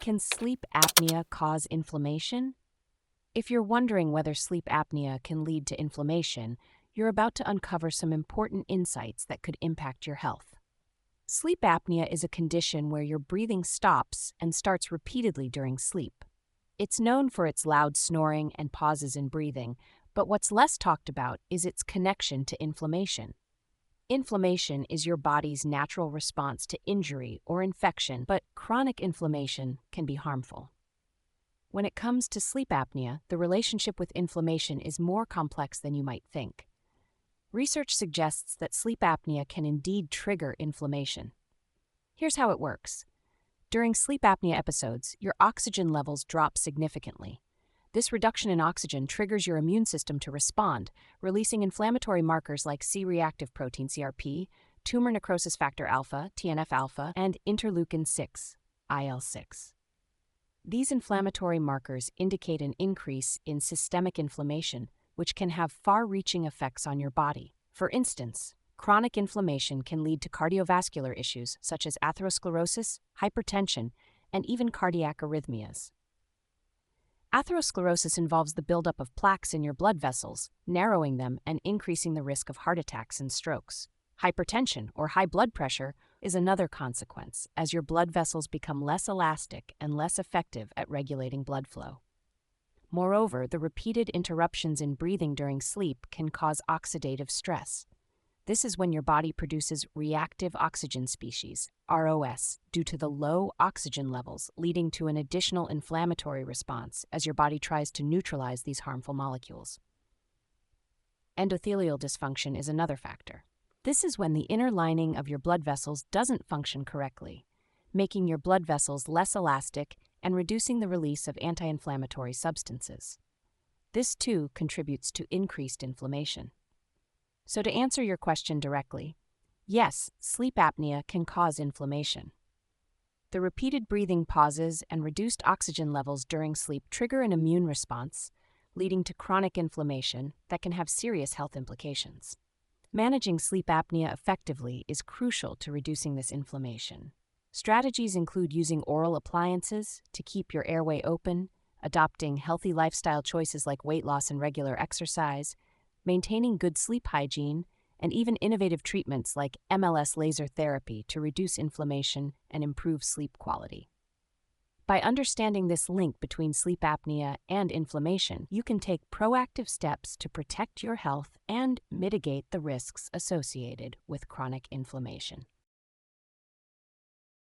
Can sleep apnea cause inflammation? If you're wondering whether sleep apnea can lead to inflammation, you're about to uncover some important insights that could impact your health. Sleep apnea is a condition where your breathing stops and starts repeatedly during sleep. It's known for its loud snoring and pauses in breathing, but what's less talked about is its connection to inflammation. Inflammation is your body's natural response to injury or infection, but chronic inflammation can be harmful. When it comes to sleep apnea, the relationship with inflammation is more complex than you might think. Research suggests that sleep apnea can indeed trigger inflammation. Here's how it works. During sleep apnea episodes, your oxygen levels drop significantly. This reduction in oxygen triggers your immune system to respond, releasing inflammatory markers like C-reactive protein CRP, tumor necrosis factor alpha, TNF-alpha, and interleukin-6, IL-6. These inflammatory markers indicate an increase in systemic inflammation, which can have far-reaching effects on your body. For instance, chronic inflammation can lead to cardiovascular issues such as atherosclerosis, hypertension, and even cardiac arrhythmias. Atherosclerosis involves the buildup of plaques in your blood vessels, narrowing them and increasing the risk of heart attacks and strokes. Hypertension, or high blood pressure, is another consequence, as your blood vessels become less elastic and less effective at regulating blood flow. Moreover, the repeated interruptions in breathing during sleep can cause oxidative stress. This is when your body produces reactive oxygen species, ROS, due to the low oxygen levels, leading to an additional inflammatory response as your body tries to neutralize these harmful molecules. Endothelial dysfunction is another factor. This is when the inner lining of your blood vessels doesn't function correctly, making your blood vessels less elastic and reducing the release of anti-inflammatory substances. This too contributes to increased inflammation. So to answer your question directly, yes, sleep apnea can cause inflammation. The repeated breathing pauses and reduced oxygen levels during sleep trigger an immune response, leading to chronic inflammation that can have serious health implications. Managing sleep apnea effectively is crucial to reducing this inflammation. Strategies include using oral appliances to keep your airway open, adopting healthy lifestyle choices like weight loss and regular exercise, maintaining good sleep hygiene, and even innovative treatments like MLS laser therapy to reduce inflammation and improve sleep quality. By understanding this link between sleep apnea and inflammation, you can take proactive steps to protect your health and mitigate the risks associated with chronic inflammation.